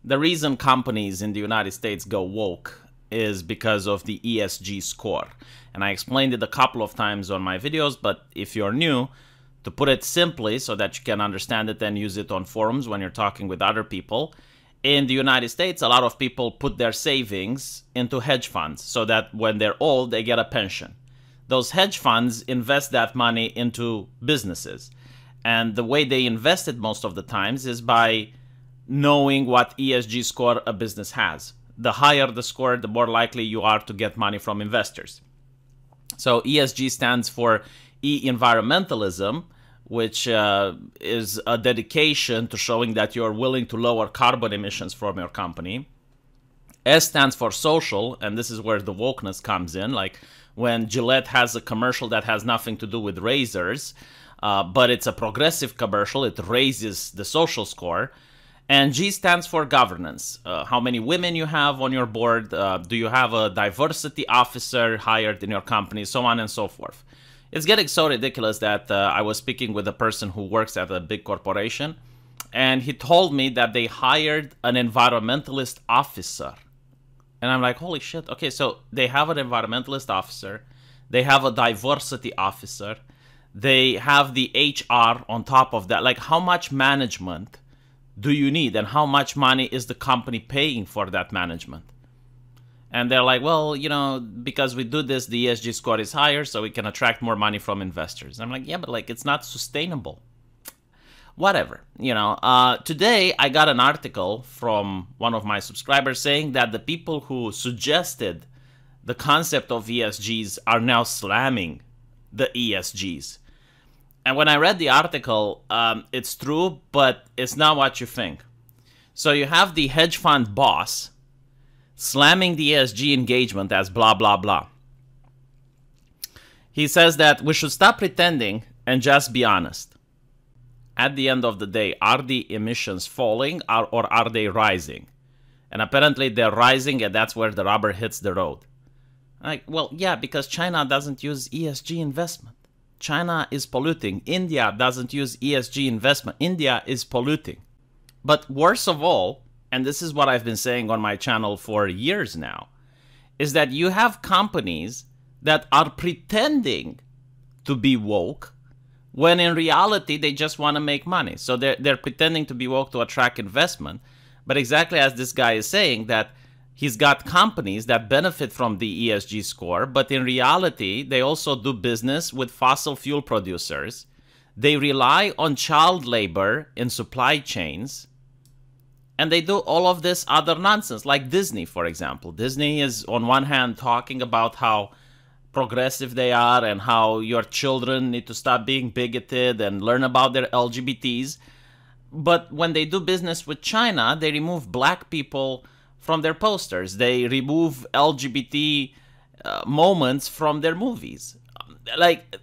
the reason companies in the United States go woke is because of the ESG score. And I explained it a couple of times on my videos, but if you're new, to put it simply so that you can understand it and use it on forums when you're talking with other people, in the United States, a lot of people put their savings into hedge funds so that when they're old, they get a pension. Those hedge funds invest that money into businesses. And the way they invest it most of the times is by knowing what ESG score a business has. The higher the score, the more likely you are to get money from investors. So ESG stands for E-environmentalism, which is a dedication to showing that you're willing to lower carbon emissions from your company. S stands for social, and this is where the wokeness comes in. Like when Gillette has a commercial that has nothing to do with razors, but it's a progressive commercial, it raises the social score. And G stands for governance. How many women you have on your board, do you have a diversity officer hired in your company, so on and so forth. It's getting so ridiculous that I was speaking with a person who works at a big corporation, and he told me that they hired an environmentalist officer. And I'm like, holy shit. Okay, so they have an environmentalist officer, they have a diversity officer, they have the HR on top of that. Like, how much management do you need, and how much money is the company paying for that management? And they're like, well, you know, because we do this, the ESG score is higher, so we can attract more money from investors. I'm like, yeah, but like, it's not sustainable. Whatever, you know. Today, I got an article from one of my subscribers saying that the people who suggested the concept of ESGs are now slamming the ESGs. And when I read the article, it's true, but it's not what you think. So you have the hedge fund boss slamming the ESG engagement as blah, blah, blah. He says that we should stop pretending and just be honest. At the end of the day, are the emissions falling or are they rising? And apparently they're rising, and that's where the rubber hits the road. Like, well, yeah, because China doesn't use ESG investment. China is polluting. India doesn't use ESG investment. India is polluting. But worst of all, and this is what I've been saying on my channel for years now, is that you have companies that are pretending to be woke when in reality they just want to make money. So they're pretending to be woke to attract investment. But exactly as this guy is saying, that he's got companies that benefit from the ESG score, but in reality, they also do business with fossil fuel producers. They rely on child labor in supply chains. And they do all of this other nonsense, like Disney, for example. Disney is, on one hand, talking about how progressive they are and how your children need to stop being bigoted and learn about their LGBTs. But when they do business with China, they remove black people from their posters. They remove LGBT moments from their movies. Like,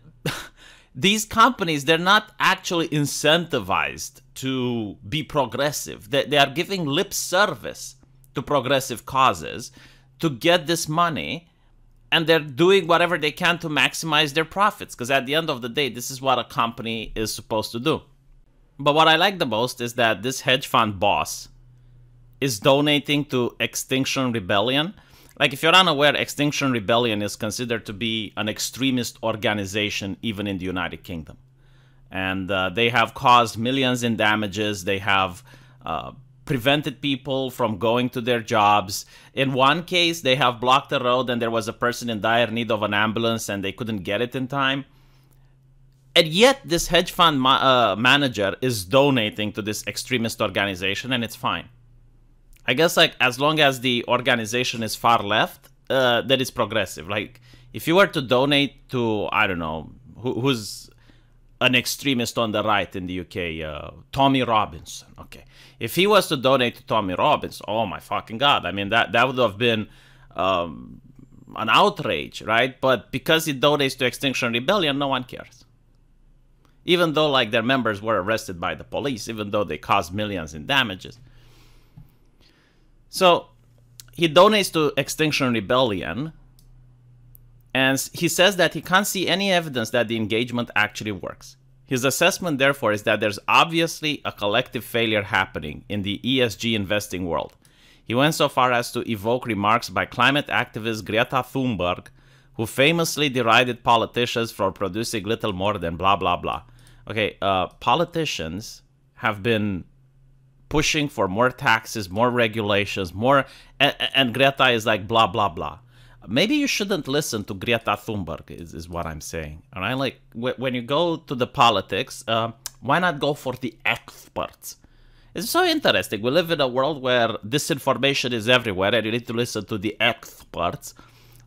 these companies, they're not actually incentivized to be progressive. They are giving lip service to progressive causes to get this money, and they're doing whatever they can to maximize their profits, because at the end of the day, this is what a company is supposed to do. But what I like the most is that this hedge fund boss is donating to Extinction Rebellion. Like, if you're unaware, Extinction Rebellion is considered to be an extremist organization even in the United Kingdom. And they have caused millions in damages. They have prevented people from going to their jobs. In one case, they have blocked the road and there was a person in dire need of an ambulance and they couldn't get it in time. And yet this hedge fund manager is donating to this extremist organization, and it's fine. I guess, like, as long as the organization is far left, that is progressive. Like, if you were to donate to, I don't know, who's an extremist on the right in the UK, Tommy Robinson. Okay, if he was to donate to Tommy Robinson, oh my fucking god! I mean, that would have been an outrage, right? But because he donates to Extinction Rebellion, no one cares. Even though, like, their members were arrested by the police, even though they caused millions in damages. So he donates to Extinction Rebellion, and he says that he can't see any evidence that the engagement actually works. His assessment, therefore, is that there's obviously a collective failure happening in the ESG investing world. He went so far as to evoke remarks by climate activist Greta Thunberg, who famously derided politicians for producing little more than blah, blah, blah. Okay, politicians have been pushing for more taxes, more regulations, more, and Greta is like blah, blah, blah. Maybe you shouldn't listen to Greta Thunberg, is what I'm saying. All right, like when you go to the politics, why not go for the experts? It's so interesting. We live in a world where disinformation is everywhere, and you need to listen to the experts.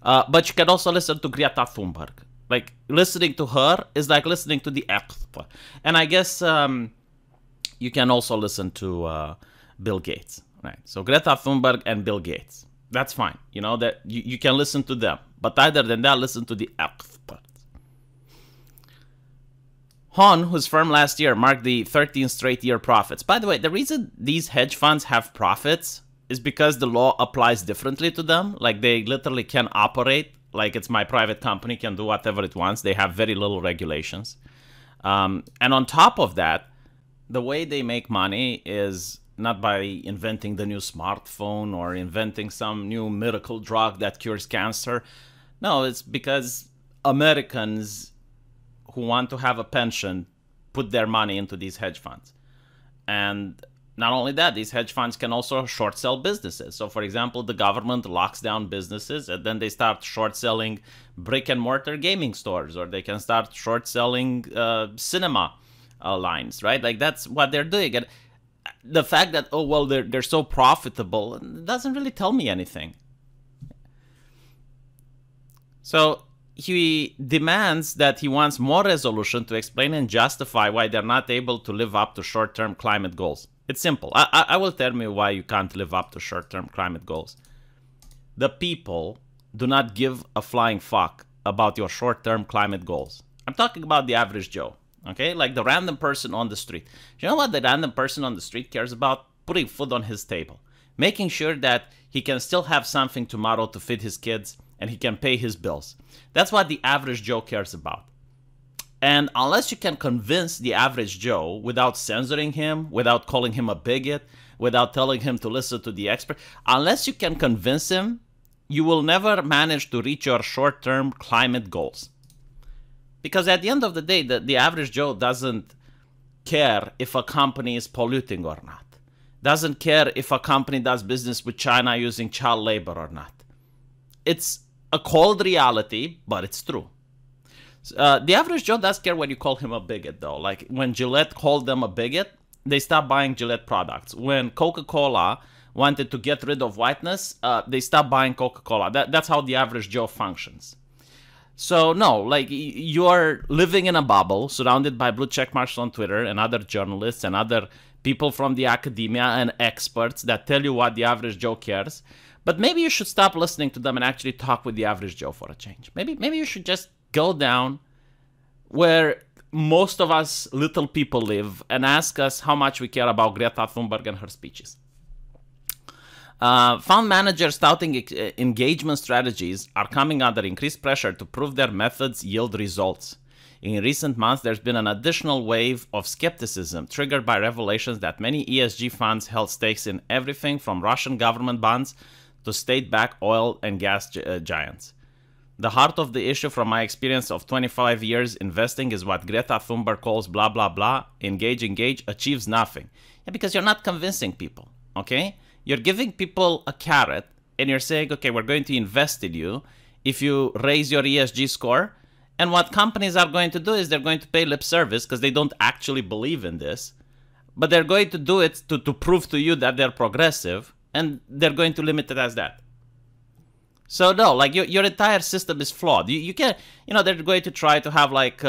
But you can also listen to Greta Thunberg. Like listening to her is like listening to the expert. And I guess you can also listen to Bill Gates, right? So Greta Thunberg and Bill Gates. That's fine. You know, that you can listen to them. But other than that, listen to the experts. Hon, whose firm last year marked the 13th straight year profits. By the way, the reason these hedge funds have profits is because the law applies differently to them. Like they literally can operate like it's my private company, can do whatever it wants. They have very little regulations. And on top of that, the way they make money is not by inventing the new smartphone or inventing some new miracle drug that cures cancer. No, it's because Americans who want to have a pension put their money into these hedge funds. And not only that, these hedge funds can also short sell businesses. So for example, the government locks down businesses and then they start short selling brick and mortar gaming stores, or they can start short selling cinema lines, right? Like that's what they're doing. And the fact that, oh, well, they're so profitable doesn't really tell me anything. So he demands that he wants more resolution to explain and justify why they're not able to live up to short-term climate goals. It's simple. I will tell you why you can't live up to short-term climate goals. The people do not give a flying fuck about your short-term climate goals. I'm talking about the average Joe. Okay, like the random person on the street. You know what the random person on the street cares about? Putting food on his table. Making sure that he can still have something tomorrow to feed his kids and he can pay his bills. That's what the average Joe cares about. And unless you can convince the average Joe without censoring him, without calling him a bigot, without telling him to listen to the expert, unless you can convince him, you will never manage to reach your short-term climate goals. Because at the end of the day, the average Joe doesn't care if a company is polluting or not. Doesn't care if a company does business with China using child labor or not. It's a cold reality, but it's true. The average Joe does care when you call him a bigot, though. Like when Gillette called them a bigot, they stopped buying Gillette products. When Coca-Cola wanted to get rid of whiteness, they stopped buying Coca-Cola. That's how the average Joe functions. So no, like you're living in a bubble surrounded by blue check marks on Twitter and other journalists and other people from the academia and experts that tell you what the average Joe cares. But maybe you should stop listening to them and actually talk with the average Joe for a change. Maybe you should just go down where most of us little people live and ask us how much we care about Greta Thunberg and her speeches. Fund managers touting engagement strategies are coming under increased pressure to prove their methods yield results. In recent months, there's been an additional wave of skepticism triggered by revelations that many ESG funds held stakes in everything from Russian government bonds to state-backed oil and gas giants. The heart of the issue from my experience of 25 years investing is what Greta Thunberg calls blah, blah, blah, engage, achieves nothing. Yeah, because you're not convincing people, okay? You're giving people a carrot and you're saying, okay, we're going to invest in you if you raise your ESG score. And what companies are going to do is they're going to pay lip service because they don't actually believe in this. But they're going to do it to prove to you that they're progressive, and they're going to limit it as that. So no, like your entire system is flawed. You can't, they're going to try to have like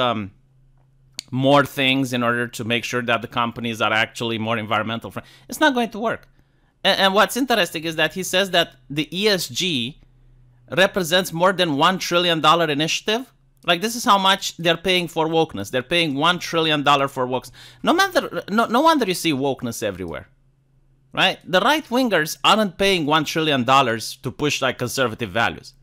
more things in order to make sure that the companies are actually more environmental friendly. It's not going to work. And what's interesting is that he says that the ESG represents more than $1 trillion initiative. Like, this is how much they're paying for wokeness. They're paying $1 trillion for wokeness. No wonder you see wokeness everywhere, right? The right-wingers aren't paying $1 trillion to push, like, conservative values.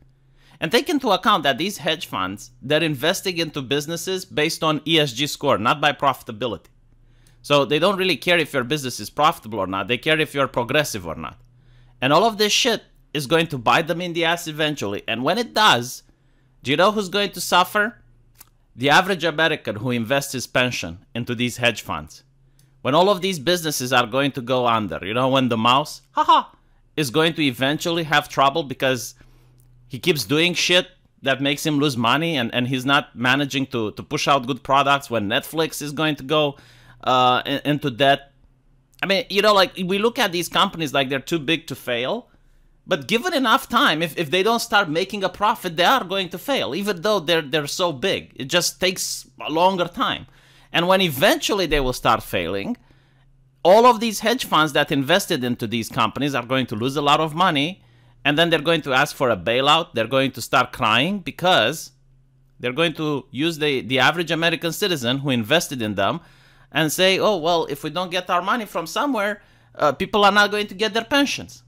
And take into account that these hedge funds, they're investing into businesses based on ESG score, not by profitability. So they don't really care if your business is profitable or not. They care if you're progressive or not. And all of this shit is going to bite them in the ass eventually. And when it does, do you know who's going to suffer? The average American who invests his pension into these hedge funds. When all of these businesses are going to go under, you know, when the mouse, is going to eventually have trouble because he keeps doing shit that makes him lose money, and he's not managing to push out good products, when Netflix is going to go into debt. I mean, you know, like, we look at these companies like they're too big to fail, but given enough time, if they don't start making a profit, they are going to fail, even though they're so big. It just takes a longer time. And when eventually they will start failing, all of these hedge funds that invested into these companies are going to lose a lot of money, and then they're going to ask for a bailout. They're going to start crying because they're going to use the average American citizen who invested in them and say, oh, well, if we don't get our money from somewhere, people are not going to get their pensions.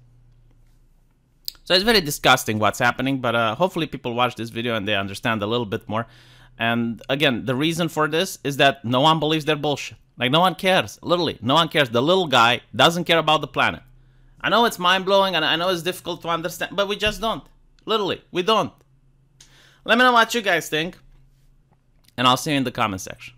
So it's very disgusting what's happening, but hopefully people watch this video and they understand a little bit more. And again, the reason for this is that no one believes their bullshit. Like, no one cares. Literally, no one cares. The little guy doesn't care about the planet. I know it's mind-blowing and I know it's difficult to understand, but we just don't. Literally, we don't. Let me know what you guys think, and I'll see you in the comment section.